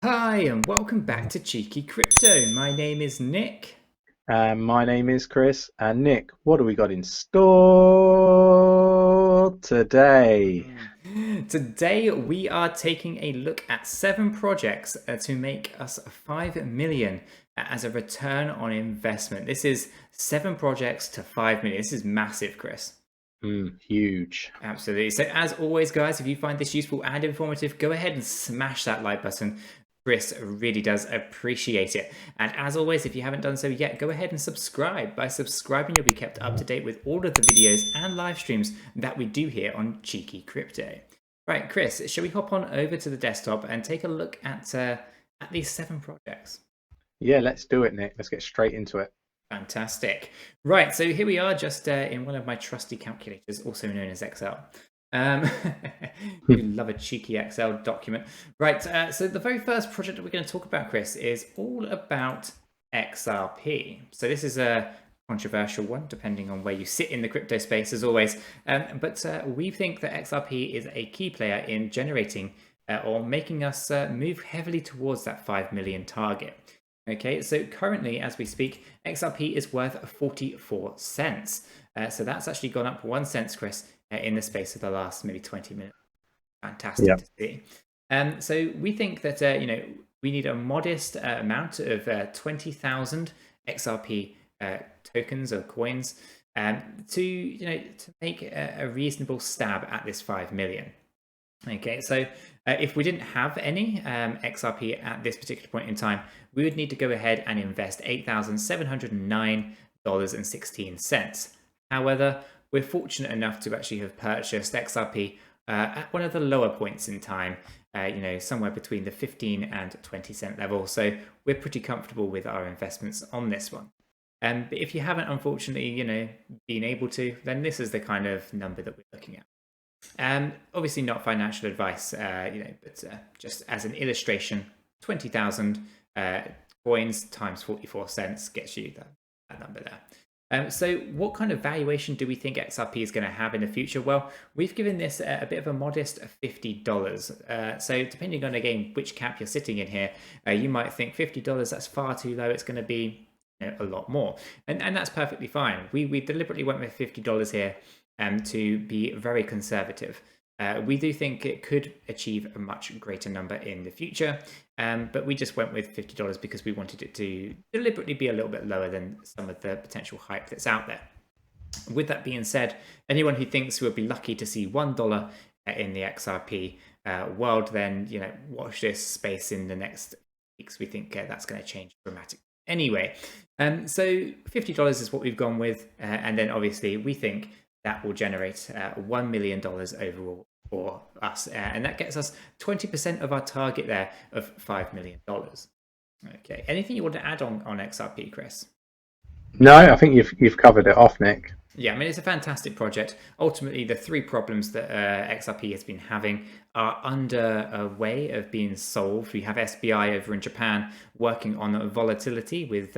Hi and welcome back to Cheeky Crypto. My name is Nick. My name is Chris, and Nick, what do we got in store today? Today we are taking a look at 7 projects to make us 5 million as a return on investment. This is 7 projects to 5 million. This is massive, Chris. Huge. Absolutely. So as always, guys, if you find this useful and informative, go ahead and smash that like button. Chris really does appreciate it. And as always, if you haven't done so yet, go ahead and subscribe. By subscribing, you'll be kept up to date with all of the videos and live streams that we do here on Cheeky Crypto. Right, Chris, shall we hop on over to the desktop and take a look at these 7 projects? Yeah, let's do it, Nick. Let's get straight into it. Fantastic. Right, so here we are just in one of my trusty calculators, also known as Excel. You love a cheeky Excel document. Right, so the very first project that we're going to talk about, Chris, is all about XRP. So this is a controversial one, depending on where you sit in the crypto space, as always. But we think that XRP is a key player in generating or making us move heavily towards that 5 million target. Okay, so currently, as we speak, XRP is worth 44 cents. So that's actually gone up 1 cent, Chris, in the space of the last maybe 20 minutes. Fantastic to see. So we think that we need a modest amount of 20,000 XRP tokens or coins to make a reasonable stab at this 5 million. Okay, so if we didn't have any XRP at this particular point in time, we would need to go ahead and invest $8,709.16. However, we're fortunate enough to actually have purchased XRP at one of the lower points in time, somewhere between the 15 and 20 cent level. So we're pretty comfortable with our investments on this one. But if you haven't, unfortunately, been able to, then this is the kind of number that we're looking at. Obviously not financial advice, but just as an illustration, 20,000 coins times 44 cents gets you that number there. So what kind of valuation do we think XRP is going to have in the future? Well, we've given this a bit of a modest $50. So depending on, again, which cap you're sitting in here, you might think $50, that's far too low. It's going to be a lot more. And that's perfectly fine. We deliberately went with $50 here to be very conservative. We do think it could achieve a much greater number in the future, but we just went with $50 because we wanted it to deliberately be a little bit lower than some of the potential hype that's out there. With that being said, anyone who thinks we'll be lucky to see $1 in the XRP world, then watch this space in the next weeks. We think that's going to change dramatically. Anyway, so $50 is what we've gone with, and then obviously we think that will generate $1 million overall for us. And that gets us 20% of our target there of $5 million. Okay, anything you want to add on XRP, Chris? No, I think you've covered it off, Nick. Yeah, I mean, it's a fantastic project. Ultimately, the 3 problems that XRP has been having are under a way of being solved. We have SBI over in Japan working on volatility with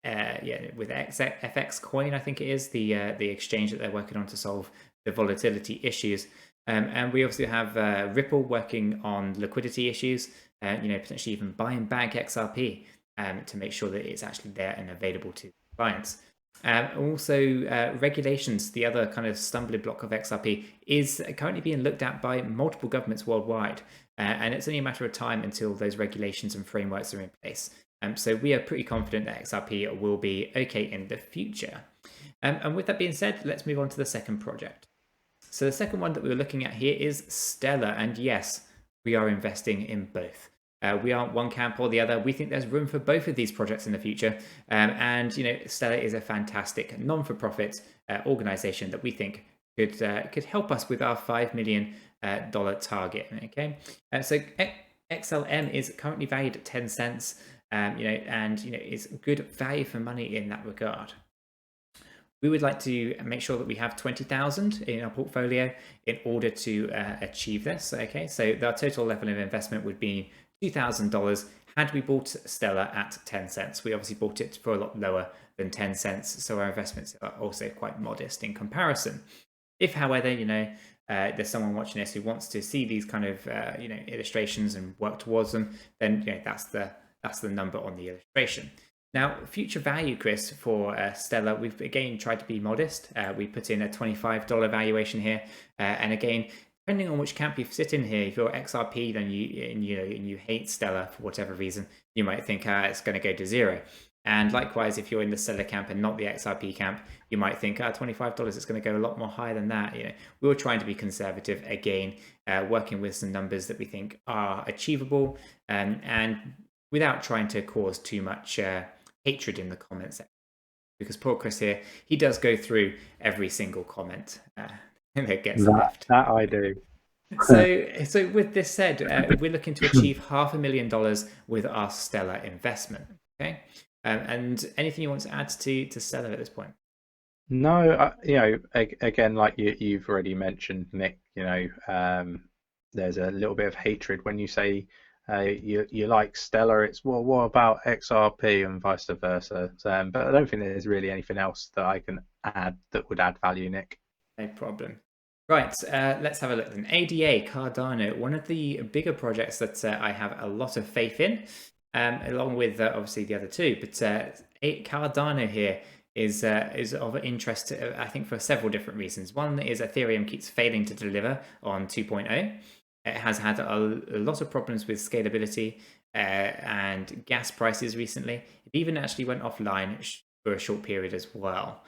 FX Coin, I think it is the exchange that they're working on to solve the volatility issues. And we also have Ripple working on liquidity issues, potentially even buying back XRP to make sure that it's actually there and available to clients. Also, regulations, the other kind of stumbling block of XRP, is currently being looked at by multiple governments worldwide. And it's only a matter of time until those regulations and frameworks are in place. So we are pretty confident that XRP will be okay in the future. And with that being said, let's move on to the second project. So the second one that we were looking at here is Stellar. And yes, we are investing in both. We aren't one camp or the other. We think there's room for both of these projects in the future. And Stellar is a fantastic non-for-profit organization that we think could help us with our $5 million target. Okay, so XLM is currently valued at 10 cents. It's good value for money in that regard. We would like to make sure that we have 20,000 in our portfolio in order to achieve this. Okay, so our total level of investment would be $2,000 had we bought Stellar at 10 cents. We obviously bought it for a lot lower than 10 cents, so our investments are also quite modest in comparison. If, however, there's someone watching this who wants to see these kind of illustrations and work towards them, then that's the number on the illustration. Now, future value, Chris, for Stellar, we've again tried to be modest. We put in a $25 valuation here, and again, depending on which camp you sit in here, if you're XRP, then you hate Stellar for whatever reason, you might think it's going to go to zero. And likewise, if you're in the Stellar camp and not the XRP camp, you might think $25 is going to go a lot more higher than that. We were trying to be conservative again, working with some numbers that we think are achievable, and without trying to cause too much hatred in the comments section. Because poor Chris here, he does go through every single comment that gets left. That I do. So with this said, we're looking to achieve $500,000 with our Stellar investment. Okay, and anything you want to add to Stellar at this point? No, again, like you've already mentioned, Nick. There's a little bit of hatred when you say you like Stellar. It's what about XRP and vice versa. But I don't think there's really anything else that I can add that would add value, Nick. No problem. Right, let's have a look then. ADA, Cardano, one of the bigger projects that I have a lot of faith in, along with obviously the other two. But Cardano here is of interest, I think, for several different reasons. One is Ethereum keeps failing to deliver on 2.0. It has had a lot of problems with scalability and gas prices recently. It even actually went offline for a short period as well.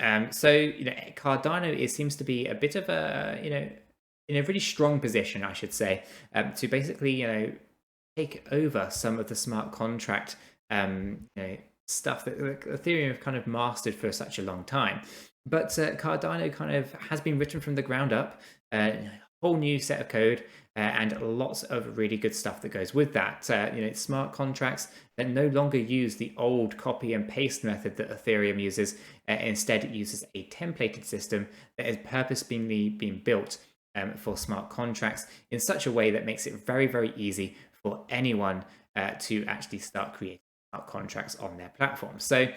So Cardano seems to be a bit of a in a really strong position, I should say, to basically take over some of the smart contract stuff that Ethereum have kind of mastered for such a long time. But Cardano kind of has been written from the ground up, whole new set of code, and lots of really good stuff that goes with that. Smart contracts that no longer use the old copy and paste method that Ethereum uses. Instead, it uses a templated system that has purposely been built for smart contracts in such a way that makes it very, very easy for anyone to actually start creating smart contracts on their platform. So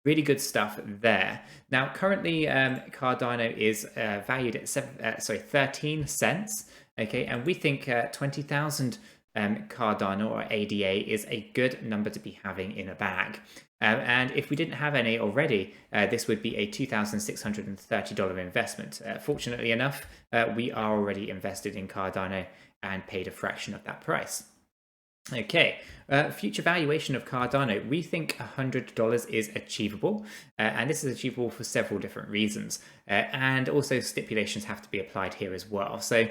really good stuff there. Now, currently, Cardano is valued at 13 cents. Okay, and we think 20,000 Cardano or ADA is a good number to be having in a bag. And if we didn't have any already, this would be a $2,630 investment. Fortunately enough, we are already invested in Cardano and paid a fraction of that price. Okay, future valuation of Cardano. We think $100 is achievable, and this is achievable for several different reasons. And also stipulations have to be applied here as well. So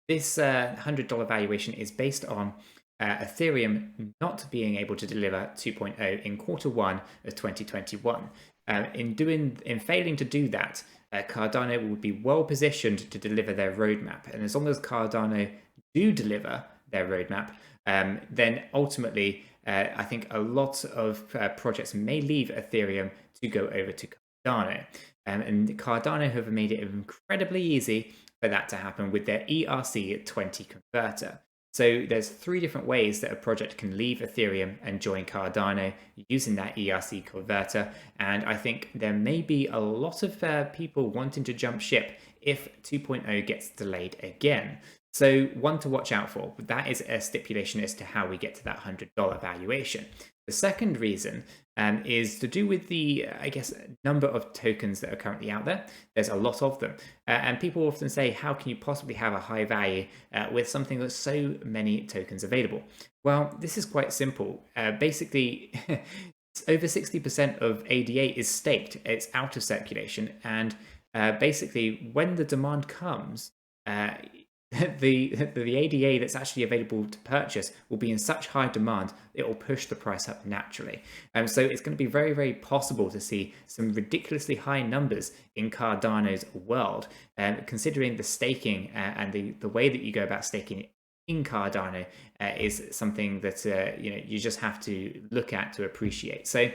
this $100 valuation is based on Ethereum not being able to deliver 2.0 in Q1 of 2021. In failing to do that, Cardano will be well positioned to deliver their roadmap. And as long as Cardano do deliver their roadmap, then ultimately, I think a lot of projects may leave Ethereum to go over to Cardano. And Cardano have made it incredibly easy for that to happen with their ERC20 converter. So there's 3 different ways that a project can leave Ethereum and join Cardano using that ERC converter. And I think there may be a lot of people wanting to jump ship if 2.0 gets delayed again. So one to watch out for, but that is a stipulation as to how we get to that $100 valuation. The second reason is to do with the, number of tokens that are currently out there. There's a lot of them. And people often say, how can you possibly have a high value with something that's so many tokens available? Well, this is quite simple. Basically, over 60% of ADA is staked. It's out of circulation. And basically, when the demand comes, the ADA that's actually available to purchase will be in such high demand, it will push the price up naturally. So it's going to be very, very possible to see some ridiculously high numbers in Cardano's world, considering the staking and the way that you go about staking in Cardano is something that you just have to look at to appreciate. So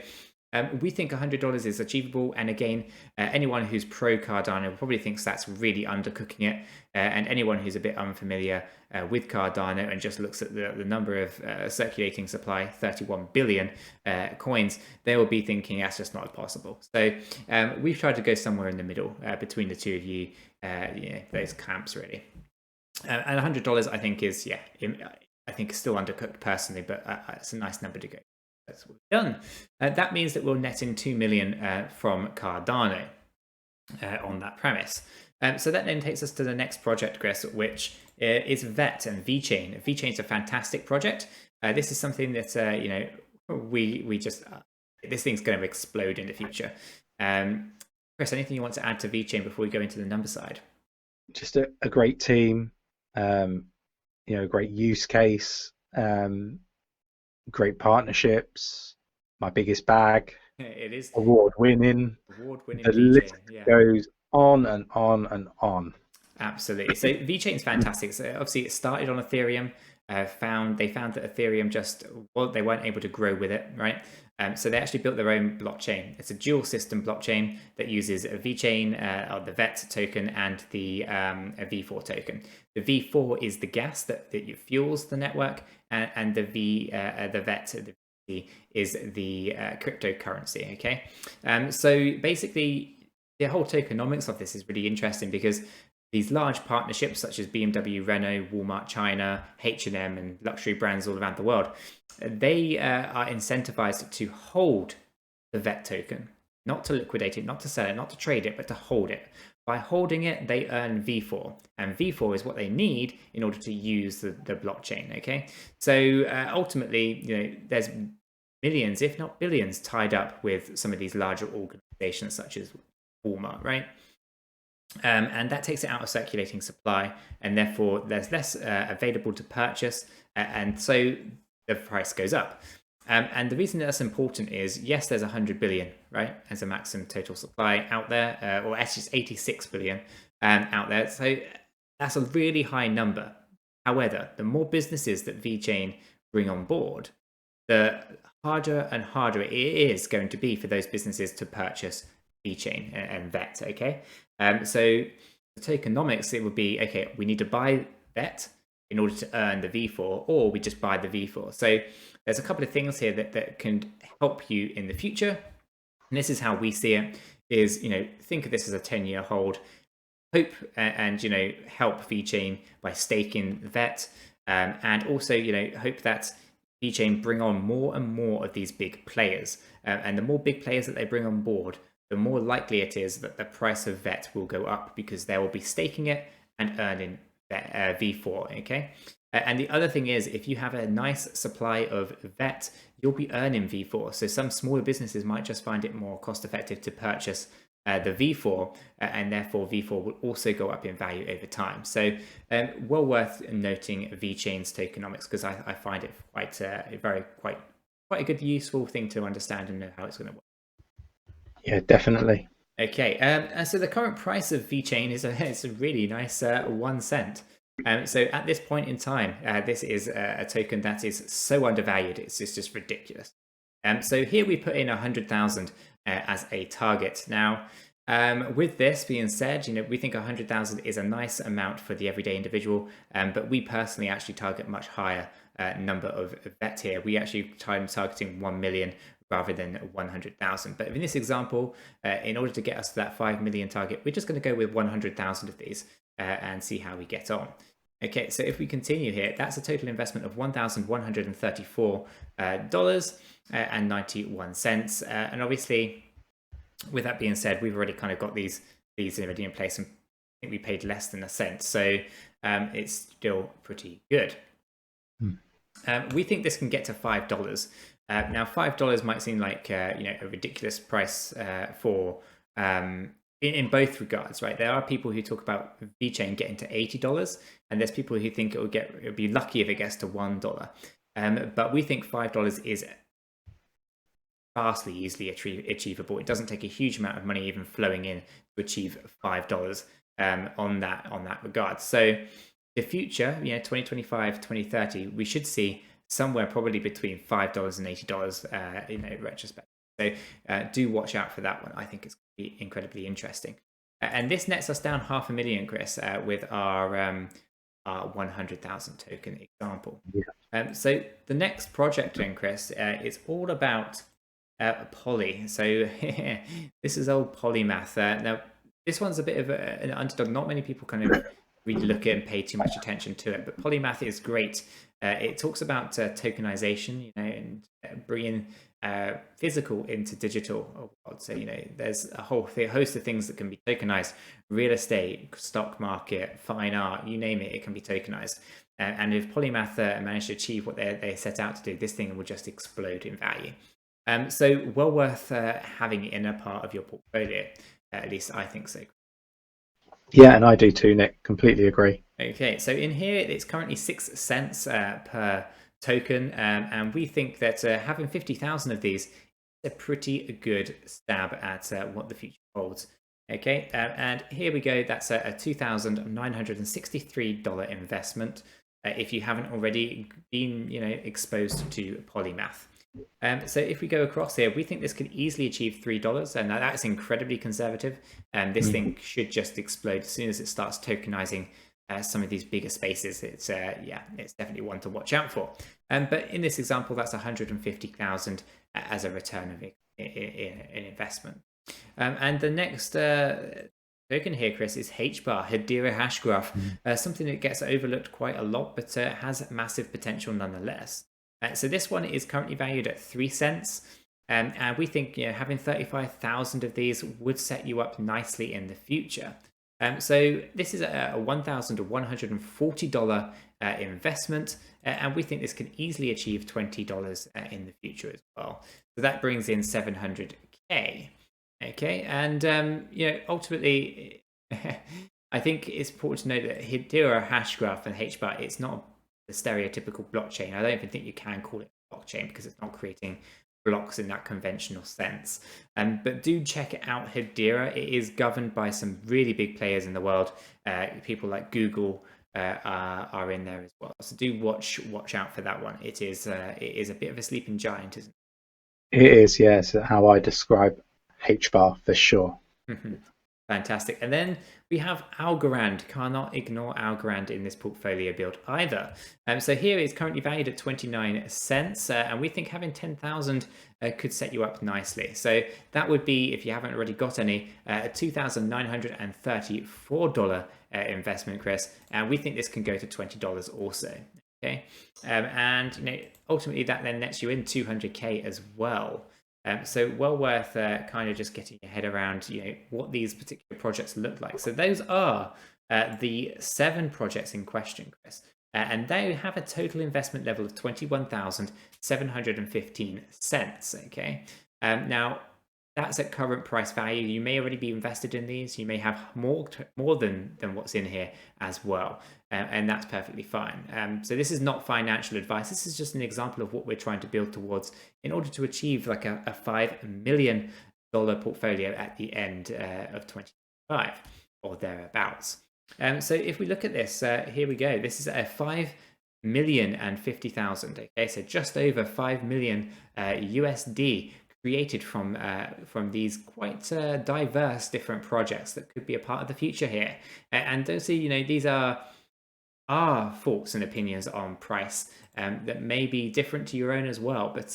We think $100 is achievable, and again, anyone who's pro Cardano probably thinks that's really undercooking it, and anyone who's a bit unfamiliar with Cardano and just looks at the number of circulating supply, 31 billion coins, they will be thinking that's just not possible. So we've tried to go somewhere in the middle between the two of you, those camps really. And $100, I think, is I think still undercooked personally, but it's a nice number to go. That's what we've done. That means that we'll net in 2 million from Cardano on that premise. So that then takes us to the next project, Chris, which is VET and Vechain. Vechain is a fantastic project. This is something that we just this thing's going to explode in the future. Chris, anything you want to add to Vechain before we go into the number side? Just a great team, great use case. Great partnerships. My biggest bag. It is award-winning. The list goes on and on and on. Absolutely. So Vechain's fantastic. So obviously it started on Ethereum. They found that Ethereum they weren't able to grow with it, right? So they actually built their own blockchain. It's a dual system blockchain that uses a Vechain, or the VET token, and the a V4 token. The V4 is the gas that fuels the network, and the VET is the cryptocurrency. Okay, so basically the whole tokenomics of this is really interesting because these large partnerships such as BMW, Renault, Walmart, China, H&M, and luxury brands all around the world, they are incentivized to hold the VET token, not to liquidate it, not to sell it, not to trade it, but to hold it. By holding it, they earn V4, and V4 is what they need in order to use the blockchain. Okay, so ultimately, there's millions, if not billions, tied up with some of these larger organizations such as Walmart, right? And that takes it out of circulating supply, and therefore there's less available to purchase, and so the price goes up. And the reason that's important is, yes, there's 100 billion, right, as a maximum total supply out there, or actually it's 86 billion out there. So that's a really high number. However, the more businesses that Vechain bring on board, the harder and harder it is going to be for those businesses to purchase Vechain and VET. Okay, so the tokenomics, it would be, okay, we need to buy VET in order to earn the V4, or we just buy the V4. So there's a couple of things here that can help you in the future. And this is how we see it, is, think of this as a 10-year hold. Hope and help Vechain by staking VET, and also, hope that Vechain bring on more and more of these big players. And the more big players that they bring on board, the more likely it is that the price of VET will go up, because they will be staking it and earning V4, okay? And the other thing is, if you have a nice supply of VET, you'll be earning V4. So some smaller businesses might just find it more cost effective to purchase the V4, and therefore V4 will also go up in value over time. So well worth noting Vechain's tokenomics, because I find it quite a good, useful thing to understand and know how it's going to work. Yeah, definitely. Okay, and so the current price of Vechain is a really nice 1 cent. So at this point in time, this is a token that is so undervalued, it's just ridiculous. So here we put in 100,000 as a target. Now, with this being said, we think 100,000 is a nice amount for the everyday individual, but we personally actually target much higher number of VET here. We actually targeting 1 million rather than 100,000. But in this example, in order to get us to that 5 million target, we're just going to go with 100,000 of these and see how we get on. Okay, so if we continue here, that's a total investment of $1,134.91. And obviously, with that being said, we've already kind of got these already in place, and I think we paid less than a cent. So it's still pretty good. We think this can get to $5. Now, $5 might seem like a ridiculous price for in both regards, right? There are people who talk about Vechain getting to $80, and there's people who think it would be lucky if it gets to $1. But we think $5 is vastly easily achievable. It doesn't take a huge amount of money even flowing in to achieve $5 on that regard. So the future, 2025, 2030, we should see somewhere probably between $5 and $80 in retrospect. So do watch out for that one. I think it's going to be incredibly interesting. And this nets us down 500,000, Chris, with our 100,000 token example. Yeah. So the next project then, Chris, is all about Poly. So this is old Polymath. Now, this one's a bit of an underdog. Not many people kind of really look at it and pay too much attention to it, but Polymath is great. It talks about tokenization, and bringing physical into digital. So, there's a whole host of things that can be tokenized: real estate, stock market, fine art, you name it, it can be tokenized. And if Polymath manage to achieve what they set out to do, this thing will just explode in value. So well worth having it in a part of your portfolio. At least I think so. Yeah, and I do too, Nick. Completely agree. Okay, so in here it's currently 6 cents per token, and we think that having 50,000 of these is a pretty good stab at what the future holds. Okay, and here we go. That's a $2,963 investment if you haven't already been, exposed to Polymath. So if we go across here, we think this could easily achieve $3, and that's incredibly conservative. And this thing should just explode as soon as it starts tokenizing some of these bigger spaces. It's it's definitely one to watch out for. But in this example, that's 150,000 as a return of in investment. And the next token here, Chris, is Hbar, Hedera Hashgraph, something that gets overlooked quite a lot, but has massive potential nonetheless. So this one is currently valued at 3 cents, and we think having 35,000 of these would set you up nicely in the future. So this is a $1,140 investment, and we think this can easily achieve $20 in the future as well. So that brings in 700K. Okay, and ultimately, I think it's important to note that Hedera Hashgraph and Hbar, it's not the stereotypical blockchain. I don't even think you can call it blockchain because it's not creating blocks in that conventional sense. But do check it out, Hedera. It is governed by some really big players in the world. People like Google are in there as well. So do watch out for that one. It is a bit of a sleeping giant, isn't it? It is, yes. How I describe Hbar for sure. Fantastic. And then we have Algorand. Cannot ignore Algorand in this portfolio build either. So here it's currently valued at 29 cents, and we think having 10,000 could set you up nicely. So that would be, if you haven't already got any, a $2,934 investment, Chris. And we think this can go to $20 also. Okay, and ultimately that then nets you in 200K as well. So well worth kind of just getting your head around, what these particular projects look like. So those are the 7 projects in question, Chris, and they have a total investment level of 21,715 cents. Okay, now that's at current price value. You may already be invested in these. You may have more than what's in here as well, and that's perfectly fine. So this is not financial advice. This is just an example of what we're trying to build towards in order to achieve like a $5 million portfolio at the end of 2025 or thereabouts. So if we look at this, here we go. This is a $5,050,000. Okay, so just over 5 million USD. Created from these quite diverse different projects that could be a part of the future here. And those are, these are our thoughts and opinions on price that may be different to your own as well. But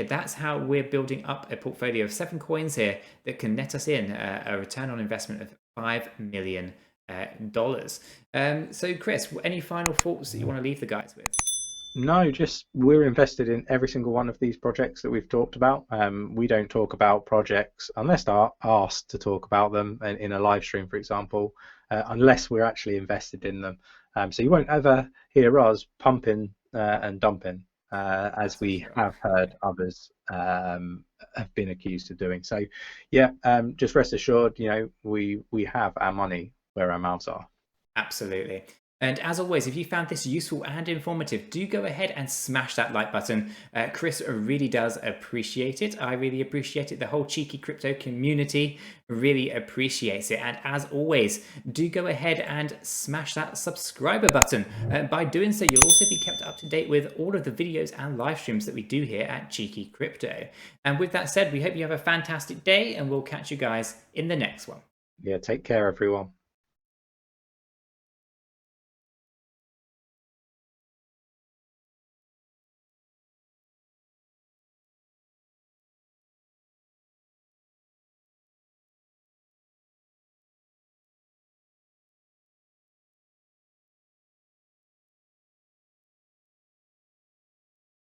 that's how we're building up a portfolio of 7 coins here that can net us in a return on investment of $5 million. So Chris, any final thoughts that you want to leave the guys with? No, just we're invested in every single one of these projects that we've talked about. We don't talk about projects unless they're asked to talk about them in a live stream, for example, unless we're actually invested in them. So you won't ever hear us pumping and dumping, as we have heard others have been accused of doing. So just rest assured, we have our money where our mouths are. Absolutely. And as always, if you found this useful and informative, do go ahead and smash that like button. Chris really does appreciate it. I really appreciate it. The whole cheeky crypto community really appreciates it. And as always, do go ahead and smash that subscriber button. By doing so, you'll also be kept up to date with all of the videos and live streams that we do here at Cheeky Crypto. And with that said, we hope you have a fantastic day, and we'll catch you guys in the next one. Yeah, take care, everyone.